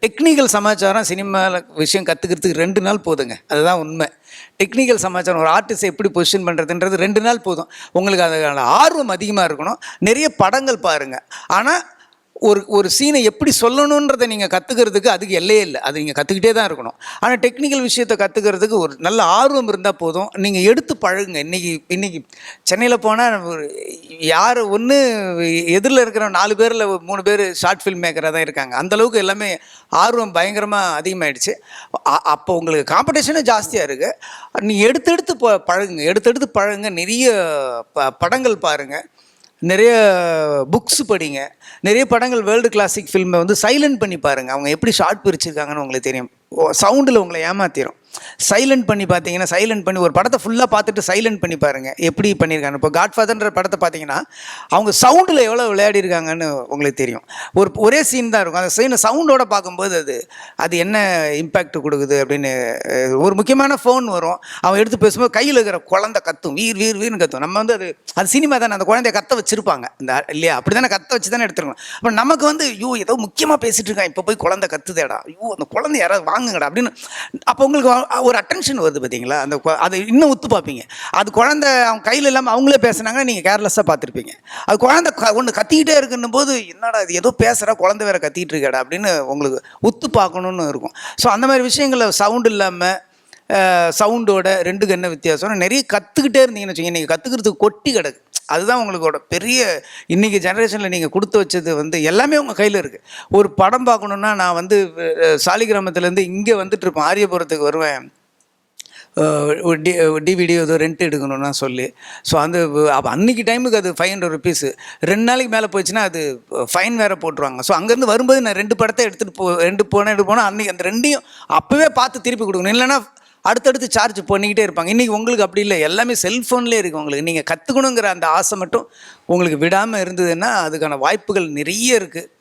Technical சமாச்சாரம் சினிமாவில் விஷயம் கற்றுக்கிறதுக்கு 2 நாள் போதுங்க. அதுதான் உண்மை. டெக்னிக்கல் சமாச்சாரம் ஒரு ஆர்டிஸ்ட்டை எப்படி பொசிஷன் பண்ணுறதுன்றது 2 நாள் போதும். உங்களுக்கு அதுக்கான ஆர்வம் அதிகமாக இருக்கணும். நிறைய படங்கள் பாருங்கள். ஆனால் ஒரு சீனை எப்படி சொல்லணுன்றதை நீங்கள் கற்றுக்கிறதுக்கு அதுக்கு எல்லையே இல்லை. அது நீங்கள் கற்றுக்கிட்டே தான் இருக்கணும். ஆனால் டெக்னிக்கல் விஷயத்தை கற்றுக்கிறதுக்கு ஒரு நல்ல ஆர்வம் இருந்தால் போதும். நீங்கள் எடுத்து பழகுங்க. இன்றைக்கி சென்னையில் போனால் யார் ஒன்று எதிரில் இருக்கிற 4 பேரில் 3 பேர் ஷார்ட் ஃபில்ம் மேக்கராக தான் இருக்காங்க. அந்தளவுக்கு எல்லாமே ஆர்வம் பயங்கரமாக அதிகமாகிடுச்சு. அப்போ உங்களுக்கு காம்படிஷனும் ஜாஸ்தியாக இருக்குது. நீ எடுத்து பழகுங்க. எடுத்து பழகுங்க. நிறைய படங்கள் பாருங்கள். நிறைய புக்ஸ் படிங்க. நிறைய படங்கள் வேர்ல்டு கிளாசிக் ஃபில்மை வந்து சைலண்ட் பண்ணி பாருங்கள். அவங்க எப்படி ஷார்ட் பிரிச்சிருக்காங்கன்னு உங்களுக்கு தெரியும். சவுண்டில் உங்களை ஏமாத்திடும். சைலண்ட் பண்ணி பார்த்தீங்கன்னா, சைலண்ட் பண்ணி ஒரு படத்தை ஃபுல்லாக பார்த்துட்டு சைலண்ட் பண்ணி பாருங்கள் எப்படி பண்ணியிருக்காங்க. இப்போ காட்ஃபாதர்ன்ற படத்தை பார்த்தீங்கன்னா அவங்க சவுண்டில் எவ்வளோ விளையாடிருக்காங்கன்னு உங்களுக்கு தெரியும். ஒரே சீன் தான் இருக்கும். அந்த சீனை சவுண்டோடு பார்க்கும்போது அது என்ன இம்பேக்ட் கொடுக்குது அப்படின்னு. ஒரு முக்கியமான ஃபோன் வரும். அவன் எடுத்து பேசும்போது கையில் இருக்கிற குழந்தை கத்தும், வீர்னு கத்தும். நம்ம வந்து அது சினிமா தானே, அந்த குழந்தைய கத்த வச்சுருப்பாங்க இந்த இல்லையா, அப்படி தானே கத்த வச்சு தானே எடுத்துருக்கணும். அப்போ நமக்கு வந்து ஏதோ முக்கியமாக பேசிகிட்டு இருக்கான், இப்போ போய் குழந்தை கத்துதேடா, அந்த குழந்தை யாராவது வாங்குங்கடா அப்படின்னு. அப்போ உங்களுக்கு ஒரு அட்டென்ஷன் வருது பார்த்தீங்களா. அதை இன்னும் உத்து பார்ப்பீங்க. அது குழந்தை அவங்க கையில் இல்லாமல் அவங்களே பேசுனாங்கன்னா நீங்கள் கேர்லெஸ்ஸாக பார்த்துருப்பீங்க. அது குழந்தை ஒன்று கத்திக்கிட்டே இருக்குன்னும் போது என்னடா இது ஏதோ பேசுகிறா, குழந்தை வேற கத்திக்கிட்டு இருக்காடா அப்படின்னு உங்களுக்கு உத்து பார்க்கணுன்னு இருக்கும். ஸோ அந்த மாதிரி விஷயங்களில் சவுண்டு இல்லாமல் சவுண்டோட 2க்கு என்ன வித்தியாசம். நிறைய கற்றுக்கிட்டே இருந்தீங்கன்னு வச்சுக்கோங்க. நீங்கள் கற்றுக்கிறதுக்கு கொட்டி கிடக்கு. அதுதான் உங்களுக்கோட பெரிய இன்றைக்கி ஜெனரேஷனில் நீங்கள் கொடுத்து வச்சது வந்து எல்லாமே உங்கள் கையில் இருக்குது. ஒரு படம் பார்க்கணுன்னா நான் வந்து சாலிகிராமத்துலேருந்து இங்கே வந்துட்டு இருப்பேன், ஆரியபுரத்துக்கு வருவேன். டிவிடி ஏதோ ரெண்ட் எடுக்கணும்னா சொல்லி. ஸோ அப்போ அன்றைக்கி டைமுக்கு அது 500 ருபீஸு. 2 நாளைக்கு மேலே போயிடுச்சுன்னா அது ஃபைன் வேறு போட்டுருவாங்க. ஸோ அங்கேருந்து வரும்போது நான் 2 படத்தை எடுத்துகிட்டு போனேன். அன்றைக்கி அந்த 2ஐயும் அப்போவே பார்த்து திருப்பி கொடுக்கணும். இல்லைன்னா அடுத்தடுத்து சார்ஜ் பண்ணிக்கிட்டே இருப்பாங்க. இன்றைக்கி உங்களுக்கு அப்படி இல்லை. எல்லாமே செல்ஃபோன்லேயே இருக்குது. உங்களுக்கு நீங்கள் கற்றுக்கணுங்கிற அந்த ஆசை மட்டும் உங்களுக்கு விடாமல் இருந்ததுன்னா அதுக்கான வாய்ப்புகள் நிறைய இருக்குது.